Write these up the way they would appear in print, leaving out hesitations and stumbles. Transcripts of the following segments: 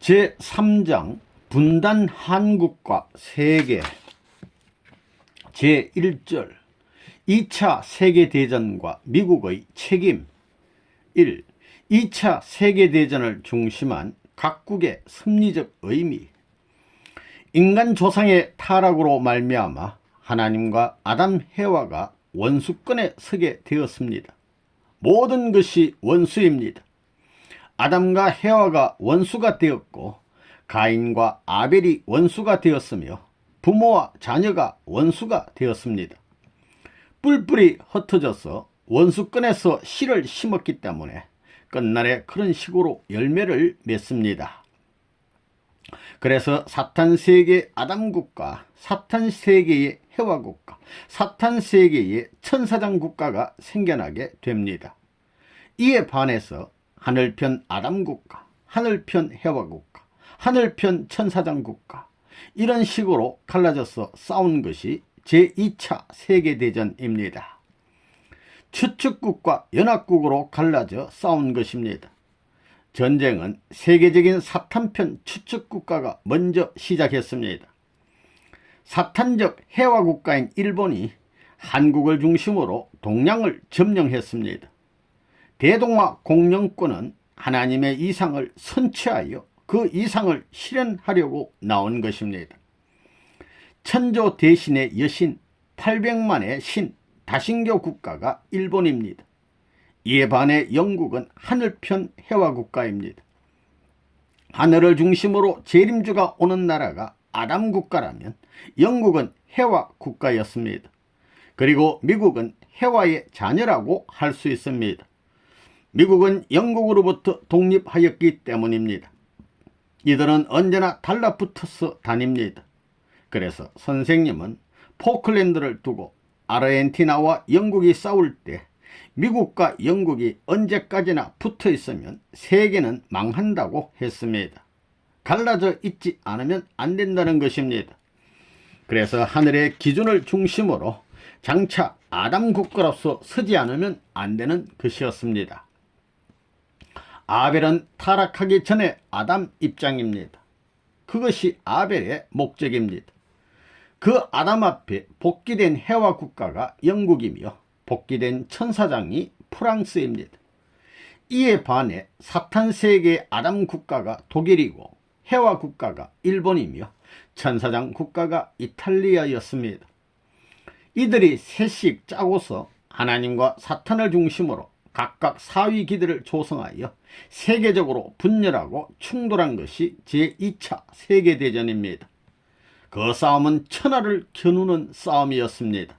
제3장 분단 한국과 세계 제1절 2차 세계대전과 미국의 책임 1. 2차 세계대전을 중심한 각국의 섭리적 의미. 인간 조상의 타락으로 말미암아 하나님과 아담 해와가 원수권에 서게 되었습니다. 모든 것이 원수입니다. 아담과 해와가 원수가 되었고 가인과 아벨이 원수가 되었으며 부모와 자녀가 원수가 되었습니다. 뿔뿔이 흩어져서 원수권에서 씨를 심었기 때문에 끝날에 그런 식으로 열매를 맺습니다. 그래서 사탄 세계의 아담 국가, 사탄 세계의 해와 국가, 사탄 세계의 천사장 국가가 생겨나게 됩니다. 이에 반해서 하늘편 아담 국가, 하늘편 해와 국가, 하늘편 천사장 국가, 이런 식으로 갈라져서 싸운 것이 제2차 세계대전입니다. 추측국과 연합국으로 갈라져 싸운 것입니다. 전쟁은 세계적인 사탄편 추측국가가 먼저 시작했습니다. 사탄적 해와 국가인 일본이 한국을 중심으로 동양을 점령했습니다. 대동아 공영권은 하나님의 이상을 선취하여 그 이상을 실현하려고 나온 것입니다. 천조 대신의 여신 800만의 신 다신교 국가가 일본입니다. 이에 반해 영국은 하늘편 해와 국가입니다. 하늘을 중심으로 재림주가 오는 나라가 아담 국가라면 영국은 해와 국가였습니다. 그리고 미국은 해와의 자녀라고 할 수 있습니다. 미국은 영국으로부터 독립하였기 때문입니다. 이들은 언제나 달라붙어서 다닙니다. 그래서 선생님은 포클랜드를 두고 아르헨티나와 영국이 싸울 때 미국과 영국이 언제까지나 붙어 있으면 세계는 망한다고 했습니다. 갈라져 있지 않으면 안 된다는 것입니다. 그래서 하늘의 기준을 중심으로 장차 아담 국가로서 서지 않으면 안 되는 것이었습니다. 아벨은 타락하기 전에 아담 입장입니다. 그것이 아벨의 목적입니다. 그 아담 앞에 복귀된 해와 국가가 영국이며 복귀된 천사장이 프랑스입니다. 이에 반해 사탄 세계의 아담 국가가 독일이고 해와 국가가 일본이며 천사장 국가가 이탈리아였습니다. 이들이 셋씩 짜고서 하나님과 사탄을 중심으로 각각 사위기들을 조성하여 세계적으로 분열하고 충돌한 것이 제2차 세계대전입니다. 그 싸움은 천하를 겨누는 싸움이었습니다.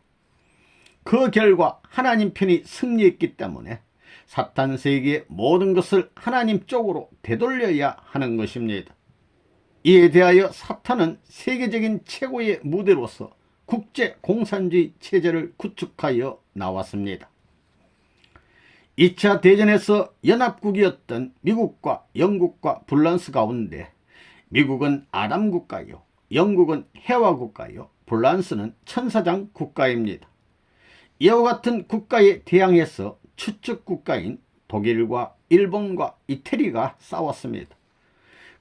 그 결과 하나님 편이 승리했기 때문에 사탄 세계의 모든 것을 하나님 쪽으로 되돌려야 하는 것입니다. 이에 대하여 사탄은 세계적인 최고의 무대로서 국제 공산주의 체제를 구축하여 나왔습니다. 2차 대전에서 연합국이었던 미국과 영국과 불란스 가운데 미국은 아담 국가요, 영국은 해와 국가요, 불란스는 천사장 국가입니다. 이와 같은 국가에 대항해서 추측 국가인 독일과 일본과 이태리가 싸웠습니다.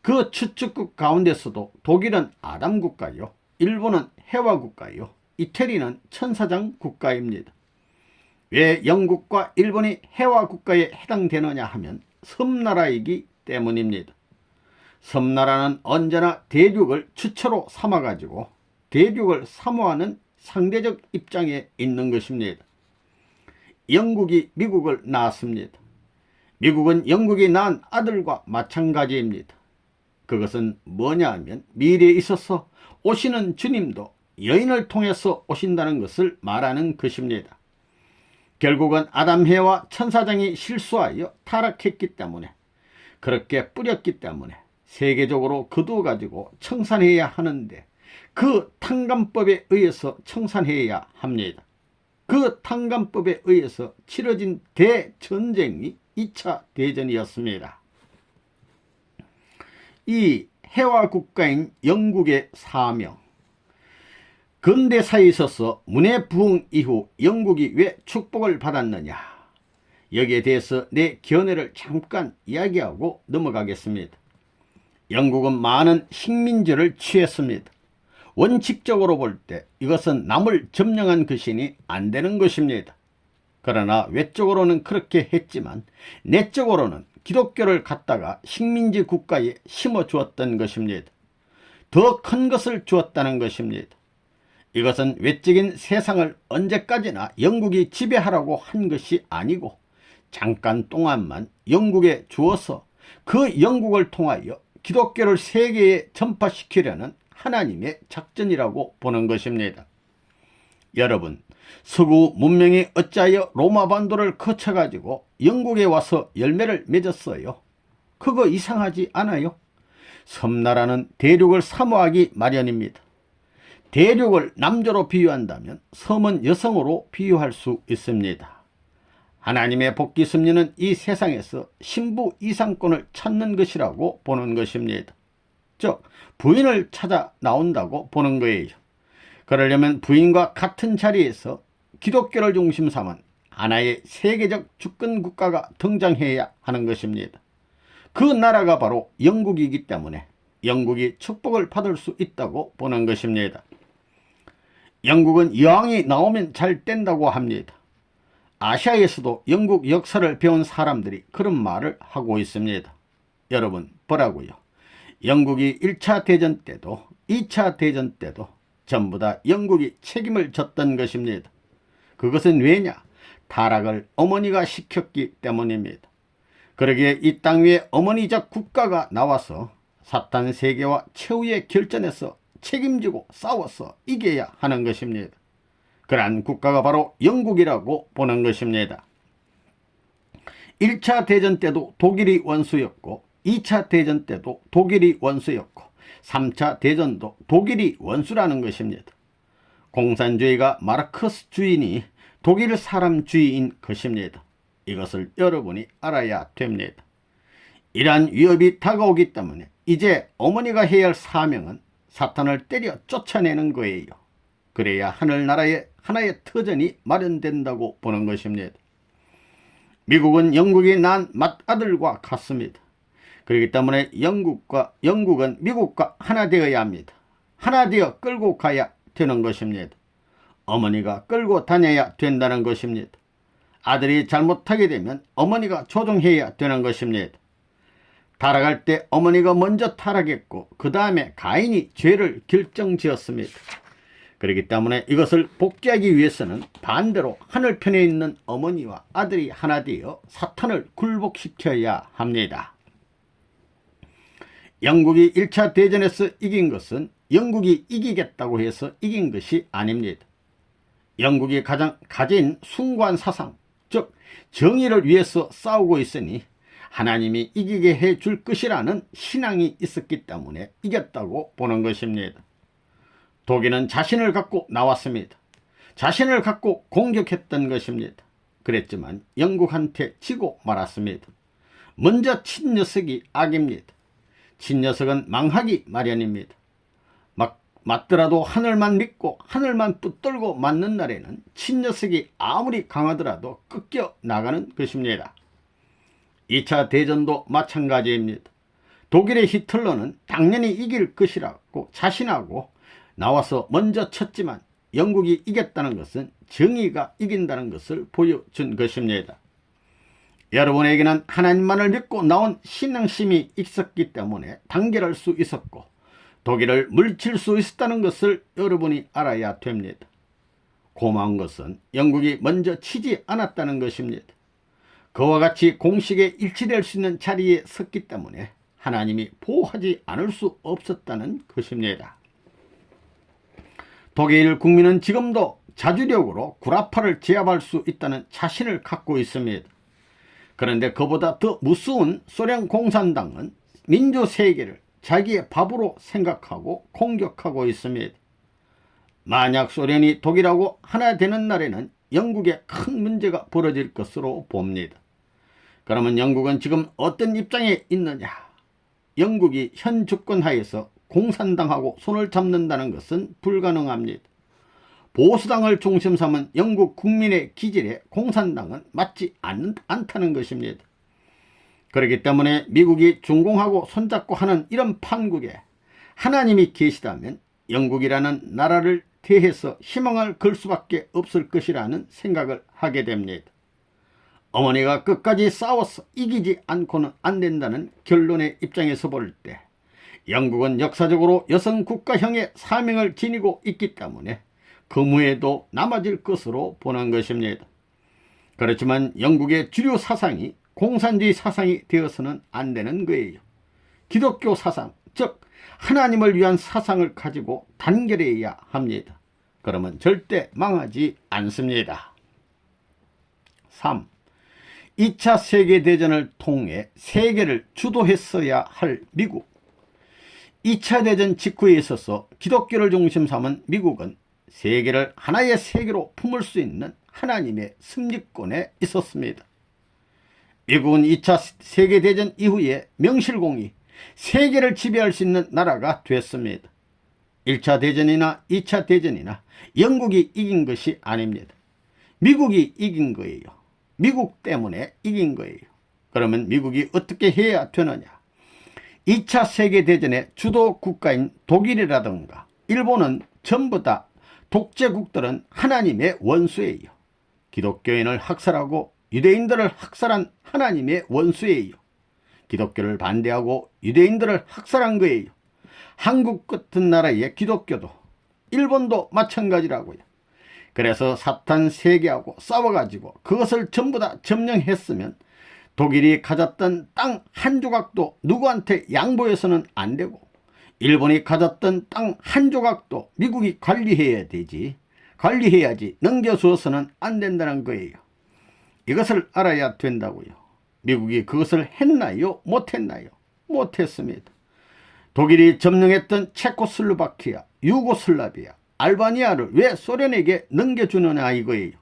그 추측국 가운데서도 독일은 아담 국가요, 일본은 해와 국가요, 이태리는 천사장 국가입니다. 왜 영국과 일본이 해와 국가에 해당되느냐 하면 섬나라이기 때문입니다. 섬나라는 언제나 대륙을 주체로 삼아가지고 대륙을 사모하는 상대적 입장에 있는 것입니다. 영국이 미국을 낳았습니다. 미국은 영국이 낳은 아들과 마찬가지입니다. 그것은 뭐냐 하면 미래에 있어서 오시는 주님도 여인을 통해서 오신다는 것을 말하는 것입니다. 결국은 아담 해와 천사장이 실수하여 타락했기 때문에, 그렇게 뿌렸기 때문에 세계적으로 거두어가지고 청산해야 하는데 그 탕감법에 의해서 청산해야 합니다. 그 탕감법에 의해서 치러진 대전쟁이 2차 대전이었습니다. 이 해와 국가인 영국의 사명. 근대사에 있어서 문해 부흥 이후 영국이 왜 축복을 받았느냐, 여기에 대해서 내 견해를 잠깐 이야기하고 넘어가겠습니다. 영국은 많은 식민지를 취했습니다. 원칙적으로 볼 때 이것은 남을 점령한 것이니 안 되는 것입니다. 그러나 외적으로는 그렇게 했지만 내적으로는 기독교를 갖다가 식민지 국가에 심어 주었던 것입니다. 더 큰 것을 주었다는 것입니다. 이것은 외적인 세상을 언제까지나 영국이 지배하라고 한 것이 아니고 잠깐 동안만 영국에 주어서 그 영국을 통하여 기독교를 세계에 전파시키려는 하나님의 작전이라고 보는 것입니다. 여러분, 서구 문명이 어찌하여 로마 반도를 거쳐가지고 영국에 와서 열매를 맺었어요? 그거 이상하지 않아요? 섬나라는 대륙을 사모하기 마련입니다. 대륙을 남자로 비유한다면 섬은 여성으로 비유할 수 있습니다. 하나님의 복귀 섭리는 이 세상에서 신부 이상권을 찾는 것이라고 보는 것입니다. 즉 부인을 찾아 나온다고 보는 거예요. 그러려면 부인과 같은 자리에서 기독교를 중심 삼은 하나의 세계적 주권 국가가 등장해야 하는 것입니다. 그 나라가 바로 영국이기 때문에 영국이 축복을 받을 수 있다고 보는 것입니다. 영국은 여왕이 나오면 잘 된다고 합니다. 아시아에서도 영국 역사를 배운 사람들이 그런 말을 하고 있습니다. 여러분 보라고요. 영국이 1차 대전 때도 2차 대전 때도 전부 다 영국이 책임을 졌던 것입니다. 그것은 왜냐? 타락을 어머니가 시켰기 때문입니다. 그러기에 이 땅 위에 어머니적 국가가 나와서 사탄 세계와 최후의 결전에서 책임지고 싸워서 이겨야 하는 것입니다. 그러한 국가가 바로 영국이라고 보는 것입니다. 1차 대전 때도 독일이 원수였고 2차 대전 때도 독일이 원수였고 3차 대전도 독일이 원수라는 것입니다. 공산주의가 마르크스주의니 독일 사람주의인 것입니다. 이것을 여러분이 알아야 됩니다. 이러한 위협이 다가오기 때문에 이제 어머니가 해야 할 사명은 사탄을 때려 쫓아내는 거예요. 그래야 하늘나라에 하나의 터전이 마련된다고 보는 것입니다. 미국은 영국이 낳은 맏아들과 같습니다. 그렇기 때문에 영국은 미국과 하나 되어야 합니다. 하나 되어 끌고 가야 되는 것입니다. 어머니가 끌고 다녀야 된다는 것입니다. 아들이 잘못하게 되면 어머니가 조정해야 되는 것입니다. 타락할 때 어머니가 먼저 타락했고 그 다음에 가인이 죄를 결정지었습니다. 그렇기 때문에 이것을 복귀하기 위해서는 반대로 하늘편에 있는 어머니와 아들이 하나 되어 사탄을 굴복시켜야 합니다. 영국이 1차 대전에서 이긴 것은 영국이 이기겠다고 해서 이긴 것이 아닙니다. 영국이 가진 숭고한 사상, 즉 정의를 위해서 싸우고 있으니 하나님이 이기게 해줄 것이라는 신앙이 있었기 때문에 이겼다고 보는 것입니다. 독일은 자신을 갖고 나왔습니다. 자신을 갖고 공격했던 것입니다. 그랬지만 영국한테 지고 말았습니다. 먼저 친 녀석이 악입니다. 친 녀석은 망하기 마련입니다. 맞더라도 하늘만 믿고 하늘만 붙들고 맞는 날에는 친 녀석이 아무리 강하더라도 꺾여 나가는 것입니다. 2차 대전도 마찬가지입니다. 독일의 히틀러는 당연히 이길 것이라고 자신하고 나와서 먼저 쳤지만 영국이 이겼다는 것은 정의가 이긴다는 것을 보여준 것입니다. 여러분에게는 하나님만을 믿고 나온 신앙심이 있었기 때문에 단결할 수 있었고 독일을 물칠 수 있었다는 것을 여러분이 알아야 됩니다. 고마운 것은 영국이 먼저 치지 않았다는 것입니다. 그와 같이 공식에 일치될 수 있는 자리에 섰기 때문에 하나님이 보호하지 않을 수 없었다는 것입니다. 독일 국민은 지금도 자주력으로 구라파를 제압할 수 있다는 자신을 갖고 있습니다. 그런데 그보다 더 무서운 소련 공산당은 민주세계를 자기의 밥으로 생각하고 공격하고 있습니다. 만약 소련이 독일하고 하나 되는 날에는 영국에 큰 문제가 벌어질 것으로 봅니다. 그러면 영국은 지금 어떤 입장에 있느냐? 영국이 현 주권 하에서 공산당하고 손을 잡는다는 것은 불가능합니다. 보수당을 중심 삼은 영국 국민의 기질에 공산당은 맞지 않다는 것입니다. 그렇기 때문에 미국이 중공하고 손잡고 하는 이런 판국에 하나님이 계시다면 영국이라는 나라를 대해서 희망을 걸 수밖에 없을 것이라는 생각을 하게 됩니다. 어머니가 끝까지 싸워서 이기지 않고는 안 된다는 결론의 입장에서 볼 때 영국은 역사적으로 여성 국가형의 사명을 지니고 있기 때문에 금후에도 남아질 것으로 보는 것입니다. 그렇지만 영국의 주류 사상이 공산주의 사상이 되어서는 안 되는 거예요. 기독교 사상, 즉 하나님을 위한 사상을 가지고 단결해야 합니다. 그러면 절대 망하지 않습니다. 3. 2차 세계대전을 통해 세계를 주도했어야 할 미국. 2차 대전 직후에 있어서 기독교를 중심 삼은 미국은 세계를 하나의 세계로 품을 수 있는 하나님의 승리권에 있었습니다. 미국은 2차 세계대전 이후에 명실공히 세계를 지배할 수 있는 나라가 됐습니다. 1차 대전이나 2차 대전이나 영국이 이긴 것이 아닙니다. 미국이 이긴 거예요. 미국 때문에 이긴 거예요. 그러면 미국이 어떻게 해야 되느냐? 2차 세계대전의 주도 국가인 독일이라든가 일본은 전부 다 독재국들은 하나님의 원수예요. 기독교인을 학살하고 유대인들을 학살한 하나님의 원수예요. 기독교를 반대하고 유대인들을 학살한 거예요. 한국 같은 나라의 기독교도 일본도 마찬가지라고요. 그래서 사탄 세계하고 싸워가지고 그것을 전부 다 점령했으면 독일이 가졌던 땅 한 조각도 누구한테 양보해서는 안 되고 일본이 가졌던 땅 한 조각도 미국이 관리해야 되지. 관리해야지 넘겨주어서는 안 된다는 거예요. 이것을 알아야 된다고요. 미국이 그것을 했나요? 못했나요? 못했습니다. 독일이 점령했던 체코슬로바키아, 유고슬라비아, 알바니아를 왜 소련에게 넘겨주느냐 이거예요.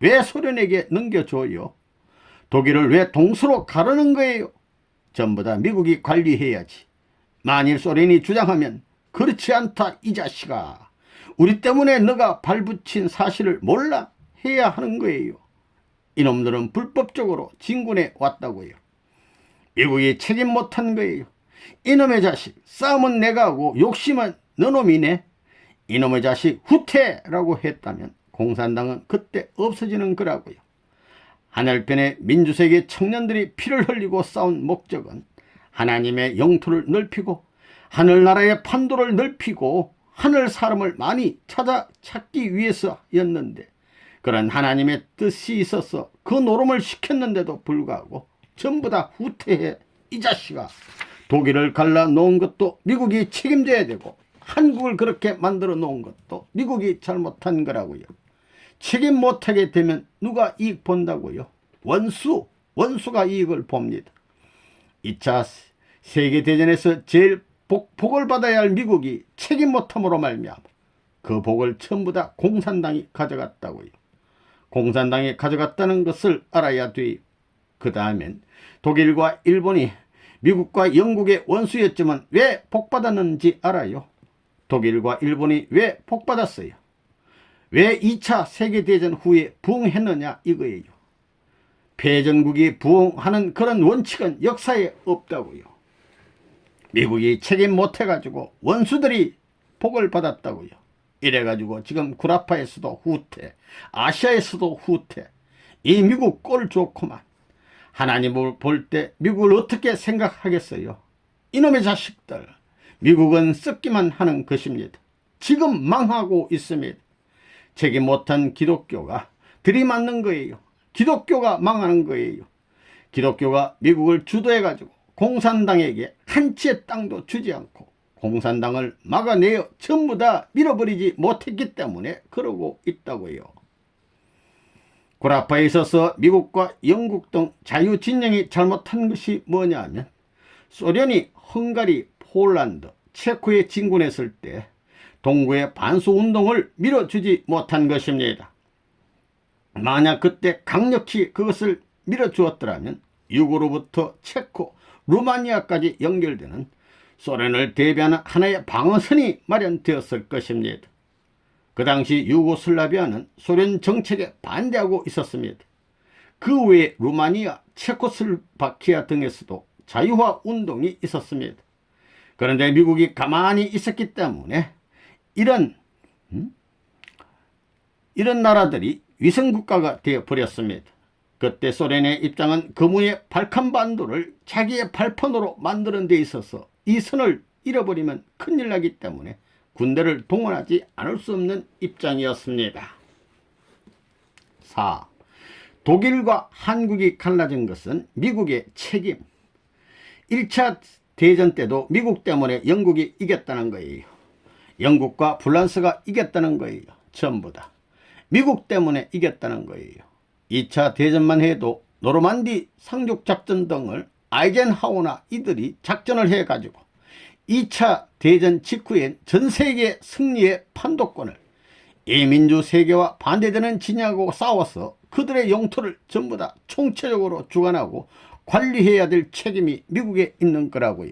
왜 소련에게 넘겨줘요? 독일을 왜 동서로 가르는 거예요? 전부 다 미국이 관리해야지. 만일 소련이 주장하면 그렇지 않다 이 자식아. 우리 때문에 너가 발붙인 사실을 몰라 해야 하는 거예요. 이놈들은 불법적으로 진군해 왔다고요. 미국이 책임 못한 거예요. 이놈의 자식 싸움은 내가 하고 욕심은 너놈이네. 이놈의 자식 후퇴라고 했다면 공산당은 그때 없어지는 거라고요. 하늘편의 민주세계 청년들이 피를 흘리고 싸운 목적은 하나님의 영토를 넓히고 하늘나라의 판도를 넓히고 하늘 사람을 많이 찾기 위해서였는데 그런 하나님의 뜻이 있어서 그 노름을 시켰는데도 불구하고 전부 다 후퇴해. 이 자식아. 독일을 갈라놓은 것도 미국이 책임져야 되고 한국을 그렇게 만들어 놓은 것도 미국이 잘못한 거라고요. 책임 못하게 되면 누가 이익 본다고요? 원수가 이익을 봅니다. 2차 세계대전에서 제일 복을 받아야 할 미국이 책임 못함으로 말미암아 그 복을 전부 다 공산당이 가져갔다고요. 공산당이 가져갔다는 것을 알아야 돼요. 그 다음엔 독일과 일본이 미국과 영국의 원수였지만 왜 복받았는지 알아요? 독일과 일본이 왜 복받았어요? 왜 2차 세계대전 후에 부흥했느냐 이거예요. 패전국이 부흥하는 그런 원칙은 역사에 없다고요. 미국이 책임 못해가지고 원수들이 복을 받았다고요. 이래가지고 지금 구라파에서도 후퇴, 아시아에서도 후퇴. 이 미국 꼴 좋구만. 하나님을 볼 때 미국을 어떻게 생각하겠어요? 이놈의 자식들. 미국은 썩기만 하는 것입니다. 지금 망하고 있습니다. 책임 못한 기독교가 들이맞는 거예요. 기독교가 망하는 거예요. 기독교가 미국을 주도해가지고 공산당에게 한 채 땅도 주지 않고 공산당을 막아내어 전부 다 밀어버리지 못했기 때문에 그러고 있다고요. 구라파에 있어서 미국과 영국 등 자유진영이 잘못한 것이 뭐냐 하면 소련이 헝가리, 폴란드, 체코에 진군했을 때 동구의 반수운동을 밀어주지 못한 것입니다. 만약 그때 강력히 그것을 밀어주었더라면 유고로부터 체코, 루마니아까지 연결되는 소련을 대비하는 하나의 방어선이 마련되었을 것입니다. 그 당시 유고슬라비아는 소련 정책에 반대하고 있었습니다. 그 외에 루마니아, 체코슬바키아 등에서도 자유화 운동이 있었습니다. 그런데 미국이 가만히 있었기 때문에 이런 나라들이 위성국가가 되어버렸습니다. 그때 소련의 입장은 거무의 발칸반도를 자기의 발판으로 만드는 데 있어서 이 선을 잃어버리면 큰일 나기 때문에 군대를 동원하지 않을 수 없는 입장이었습니다. 4. 독일과 한국이 갈라진 것은 미국의 책임. 1차 대전 때도 미국 때문에 영국이 이겼다는 거예요. 영국과 프랑스가 이겼다는 거예요. 전부 다 미국 때문에 이겼다는 거예요. 2차 대전만 해도 노르만디 상륙작전 등을 아이젠하워나 이들이 작전을 해가지고 2차 대전 직후엔 전세계 승리의 판도권을 이 민주 세계와 반대되는 진영하고 싸워서 그들의 영토를 전부 다 총체적으로 주관하고 관리해야 될 책임이 미국에 있는 거라고요.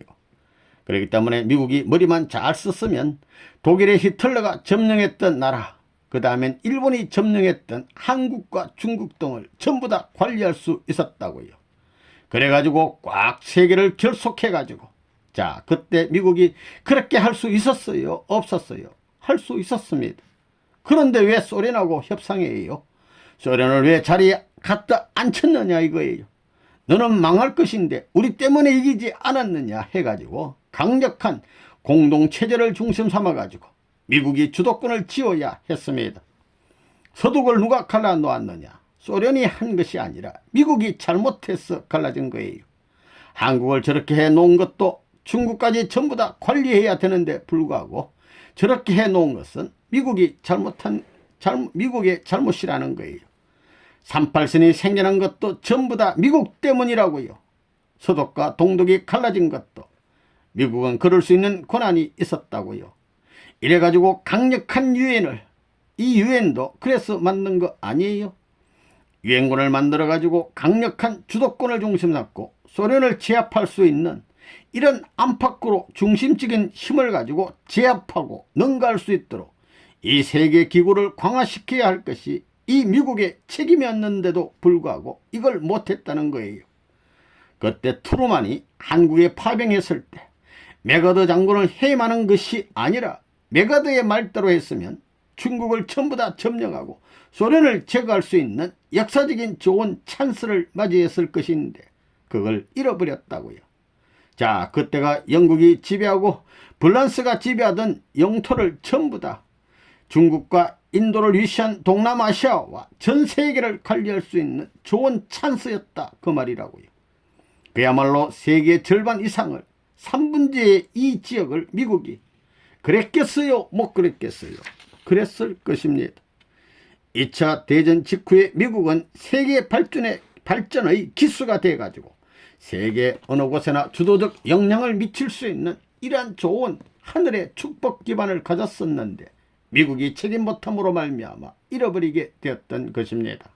그렇기 때문에 미국이 머리만 잘 썼으면 독일의 히틀러가 점령했던 나라, 그 다음엔 일본이 점령했던 한국과 중국 등을 전부 다 관리할 수 있었다고요. 그래가지고 꽉 세계를 결속해가지고, 자, 그때 미국이 그렇게 할 수 있었어요? 없었어요? 할 수 있었습니다. 그런데 왜 소련하고 협상해요? 소련을 왜 자리에 갖다 앉혔느냐 이거예요. 너는 망할 것인데 우리 때문에 이기지 않았느냐 해가지고 강력한 공동체제를 중심 삼아가지고 미국이 주도권을 쥐어야 했습니다. 서독을 누가 갈라 놓았느냐? 소련이 한 것이 아니라 미국이 잘못해서 갈라진 거예요. 한국을 저렇게 해놓은 것도 중국까지 전부 다 관리해야 되는데 불구하고 저렇게 해놓은 것은 미국의 잘못이라는 거예요. 38선이 생겨난 것도 전부 다 미국 때문이라고요. 서독과 동독이 갈라진 것도 미국은 그럴 수 있는 권한이 있었다고요. 이래가지고 강력한 유엔을, 이 유엔도 그래서 만든 거 아니에요? 유엔군을 만들어가지고 강력한 주도권을 중심 잡고 소련을 제압할 수 있는 이런 안팎으로 중심적인 힘을 가지고 제압하고 능가할 수 있도록 이 세계 기구를 강화시켜야 할 것이 이 미국의 책임이었는데도 불구하고 이걸 못했다는 거예요. 그때 트루만이 한국에 파병했을 때 메가더 장군을 해임하는 것이 아니라 메가더의 말대로 했으면 중국을 전부 다 점령하고 소련을 제거할 수 있는 역사적인 좋은 찬스를 맞이했을 것인데 그걸 잃어버렸다고요. 자, 그때가 영국이 지배하고 프랑스가 지배하던 영토를 전부 다 중국과 인도를 위시한 동남아시아와 전 세계를 관리할 수 있는 좋은 찬스였다 그 말이라고요. 그야말로 세계 절반 이상을 3분의 2 지역을 미국이 그랬겠어요? 못 그랬겠어요? 그랬을 것입니다. 2차 대전 직후에 미국은 세계 발전의 기수가 돼가지고 세계 어느 곳에나 주도적 영향을 미칠 수 있는 이러한 좋은 하늘의 축복 기반을 가졌었는데 미국이 책임 못함으로 말미암아 잃어버리게 되었던 것입니다.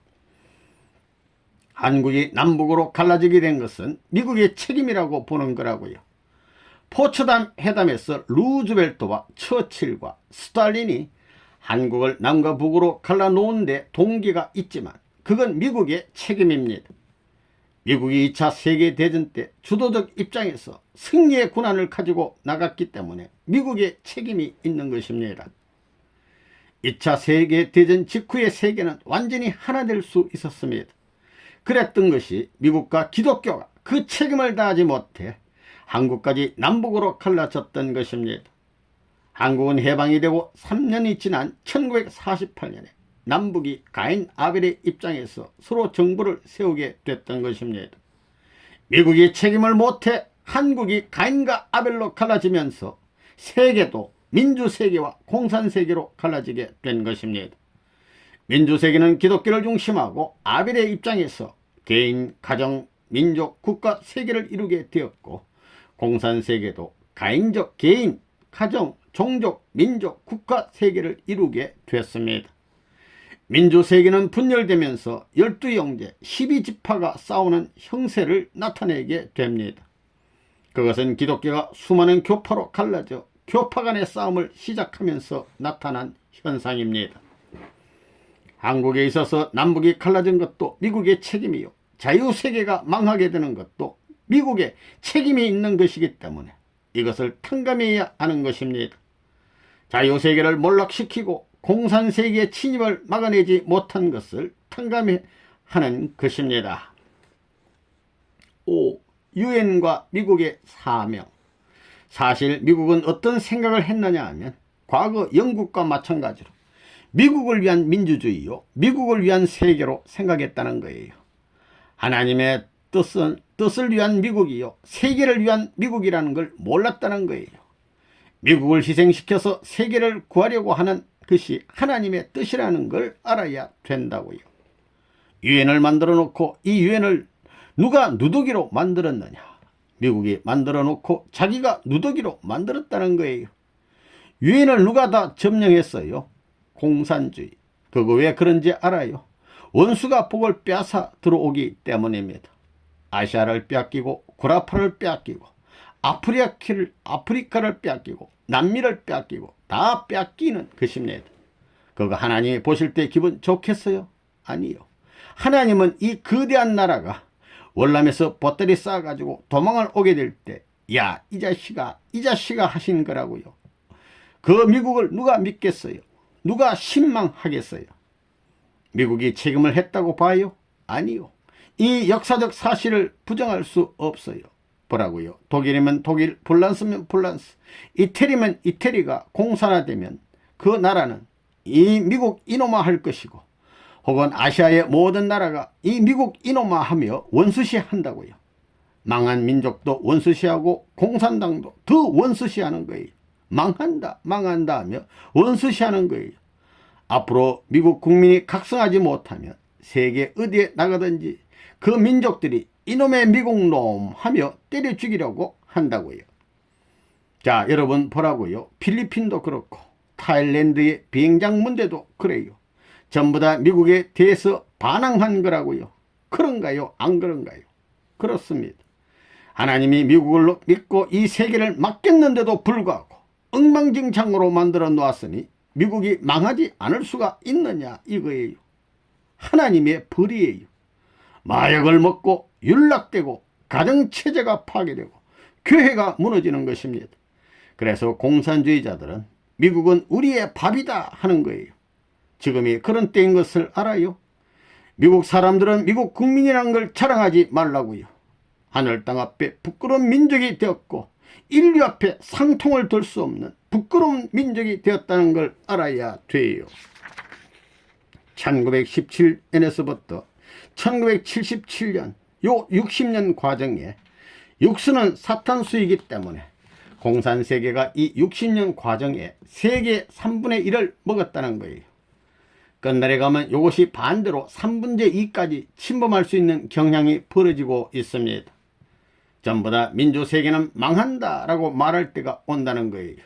한국이 남북으로 갈라지게 된 것은 미국의 책임이라고 보는 거라고요. 포츠담 회담에서 루즈벨트와 처칠과 스탈린이 한국을 남과 북으로 갈라놓은 데 동기가 있지만 그건 미국의 책임입니다. 미국이 2차 세계대전 때 주도적 입장에서 승리의 군한을 가지고 나갔기 때문에 미국의 책임이 있는 것입니다. 2차 세계대전 직후의 세계는 완전히 하나 될 수 있었습니다. 그랬던 것이 미국과 기독교가 그 책임을 다하지 못해 한국까지 남북으로 갈라졌던 것입니다. 한국은 해방이 되고 3년이 지난 1948년에 남북이 가인 아벨의 입장에서 서로 정부를 세우게 됐던 것입니다. 미국이 책임을 못해 한국이 가인과 아벨로 갈라지면서 세계도 민주세계와 공산세계로 갈라지게 된 것입니다. 민주세계는 기독교를 중심하고 아벨의 입장에서 개인, 가정, 민족, 국가 세계를 이루게 되었고 공산세계도 가인적 개인, 가정, 종족, 민족, 국가 세계를 이루게 됐습니다. 민주세계는 분열되면서 12형제, 12지파가 싸우는 형세를 나타내게 됩니다. 그것은 기독교가 수많은 교파로 갈라져 교파 간의 싸움을 시작하면서 나타난 현상입니다. 한국에 있어서 남북이 갈라진 것도 미국의 책임이요, 자유세계가 망하게 되는 것도 미국의 책임이 있는 것이기 때문에 이것을 탕감해야 하는 것입니다. 자유세계를 몰락시키고 공산세계의 침입을 막아내지 못한 것을 탕감해야 하는 것입니다. 5. 유엔과 미국의 사명. 사실 미국은 어떤 생각을 했느냐 하면 과거 영국과 마찬가지로 미국을 위한 민주주의요, 미국을 위한 세계로 생각했다는 거예요. 하나님의 뜻을 위한 미국이요, 세계를 위한 미국이라는 걸 몰랐다는 거예요. 미국을 희생시켜서 세계를 구하려고 하는 것이 하나님의 뜻이라는 걸 알아야 된다고요. 유엔을 만들어 놓고 이 유엔을 누가 누더기로 만들었느냐? 미국이 만들어 놓고 자기가 누더기로 만들었다는 거예요. 유엔을 누가 다 점령했어요? 공산주의. 그거 왜 그런지 알아요? 원수가 복을 빼앗아 들어오기 때문입니다. 아시아를 빼앗기고 구라파를 빼앗기고 아프리카를 빼앗기고 남미를 빼앗기고 다 빼앗기는 것입니다. 그거 하나님이 보실 때 기분 좋겠어요? 아니요. 하나님은 이 거대한 나라가 월남에서 보따리 쌓아가지고 도망을 오게 될 때, 야, 이 자식아 하신 거라고요. 그 미국을 누가 믿겠어요? 누가 신망하겠어요? 미국이 책임을 했다고 봐요? 아니요. 이 역사적 사실을 부정할 수 없어요. 보라고요. 독일이면 독일, 불란스면 불란스, 이태리면 이태리가 공산화되면 그 나라는 이 미국 이놈화 할 것이고, 혹은 아시아의 모든 나라가 이 미국 이놈화 하며 원수시 한다고요. 망한 민족도 원수시하고 공산당도 더 원수시하는 거예요. 망한다 하며 원수시하는 거예요. 앞으로 미국 국민이 각성하지 못하면 세계 어디에 나가든지 그 민족들이 이놈의 미국놈 하며 때려 죽이려고 한다고요. 자, 여러분 보라고요. 필리핀도 그렇고 타일랜드의 비행장 문제도 그래요. 전부 다 미국에 대해서 반항한 거라고요. 그런가요? 안 그런가요? 그렇습니다. 하나님이 미국을 믿고 이 세계를 맡겼는데도 불구하고 엉망진창으로 만들어 놓았으니 미국이 망하지 않을 수가 있느냐 이거예요. 하나님의 벌이에요. 마약을 먹고 윤락되고 가정체제가 파괴되고 교회가 무너지는 것입니다. 그래서 공산주의자들은 미국은 우리의 밥이다 하는 거예요. 지금이 그런 때인 것을 알아요? 미국 사람들은 미국 국민이라는 걸 자랑하지 말라고요. 하늘 땅 앞에 부끄러운 민족이 되었고 인류 앞에 상통을 들 수 없는 부끄러운 민족이 되었다는 걸 알아야 돼요. 1917년에서부터 1977년 요 60년 과정에 육수는 사탄수이기 때문에 공산세계가 이 60년 과정에 세계 3분의 1을 먹었다는 거예요. 끝날에 가면 이것이 반대로 3분의 2까지 침범할 수 있는 경향이 벌어지고 있습니다. 전부 다 민주세계는 망한다 라고 말할 때가 온다는 거예요.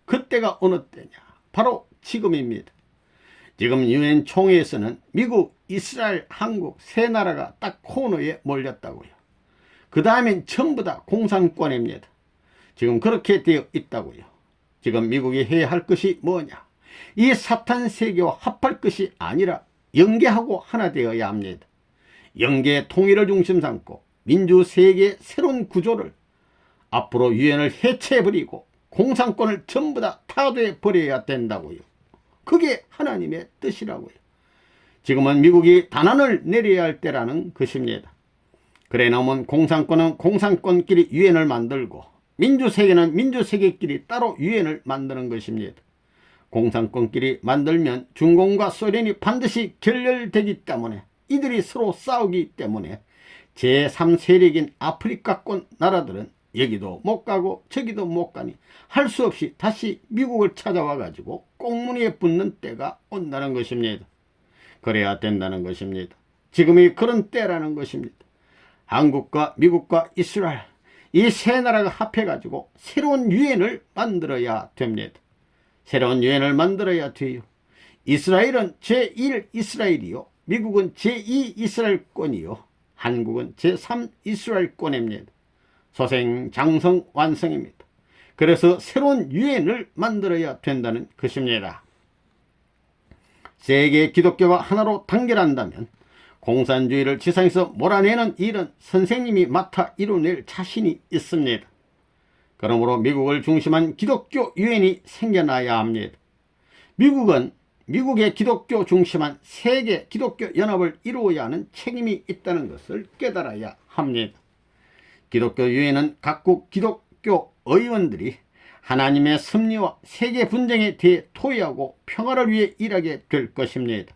그때가 어느 때냐? 바로 지금입니다. 지금 유엔 총회에서는 미국, 이스라엘, 한국 세 나라가 딱 코너에 몰렸다고요. 그 다음엔 전부 다 공산권입니다. 지금 그렇게 되어 있다고요. 지금 미국이 해야 할 것이 뭐냐? 이 사탄 세계와 합할 것이 아니라 연계하고 하나 되어야 합니다. 연계의 통일을 중심 삼고 민주세계의 새로운 구조를 앞으로 유엔을 해체해버리고 공산권을 전부 다 타도해버려야 된다고요. 그게 하나님의 뜻이라고요. 지금은 미국이 단안을 내려야 할 때라는 것입니다. 그래 놓으면 공산권은 공산권끼리 유엔을 만들고 민주세계는 민주세계끼리 따로 유엔을 만드는 것입니다. 공산권끼리 만들면 중공과 소련이 반드시 결렬되기 때문에 이들이 서로 싸우기 때문에 제3세력인 아프리카권 나라들은 여기도 못 가고 저기도 못 가니 할 수 없이 다시 미국을 찾아와 가지고 꽁무니에 붙는 때가 온다는 것입니다. 그래야 된다는 것입니다. 지금이 그런 때라는 것입니다. 한국과 미국과 이스라엘 이 세 나라가 합해 가지고 새로운 유엔을 만들어야 됩니다. 새로운 유엔을 만들어야 돼요. 이스라엘은 제1 이스라엘이요, 미국은 제2 이스라엘권이요, 한국은 제3 이스라엘권입니다. 소생 장성 완성입니다. 그래서 새로운 유엔을 만들어야 된다는 것입니다. 세계 기독교가 하나로 단결한다면 공산주의를 지상에서 몰아내는 일은 선생님이 맡아 이뤄낼 자신이 있습니다. 그러므로 미국을 중심한 기독교 유엔이 생겨나야 합니다. 미국은 미국의 기독교 중심한 세계 기독교 연합을 이루어야 하는 책임이 있다는 것을 깨달아야 합니다. 기독교 유엔은 각국 기독교 의원들이 하나님의 섭리와 세계 분쟁에 대해 토의하고 평화를 위해 일하게 될 것입니다.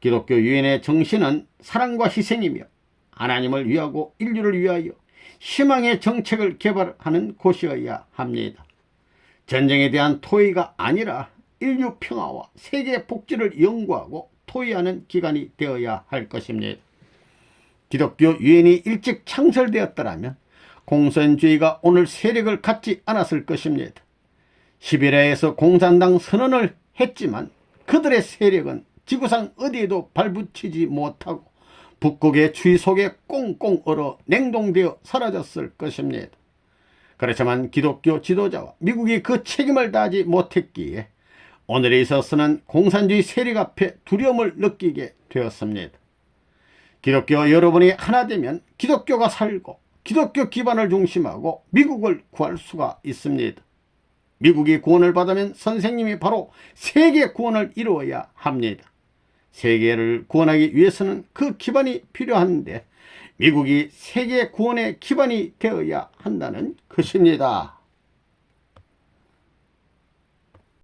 기독교 유엔의 정신은 사랑과 희생이며 하나님을 위하고 인류를 위하여 희망의 정책을 개발하는 곳이어야 합니다. 전쟁에 대한 토의가 아니라 인류 평화와 세계 복지를 연구하고 토의하는 기관이 되어야 할 것입니다. 기독교 유엔이 일찍 창설되었더라면 공산주의가 오늘 세력을 갖지 않았을 것입니다. 시베리아에서 공산당 선언을 했지만 그들의 세력은 지구상 어디에도 발붙이지 못하고 북극의 추위 속에 꽁꽁 얼어 냉동되어 사라졌을 것입니다. 그렇지만 기독교 지도자와 미국이 그 책임을 다하지 못했기에 오늘에 있어서는 공산주의 세력 앞에 두려움을 느끼게 되었습니다. 기독교 여러분이 하나 되면 기독교가 살고 기독교 기반을 중심하고 미국을 구할 수가 있습니다. 미국이 구원을 받으면 선생님이 바로 세계 구원을 이루어야 합니다. 세계를 구원하기 위해서는 그 기반이 필요한데 미국이 세계 구원의 기반이 되어야 한다는 것입니다.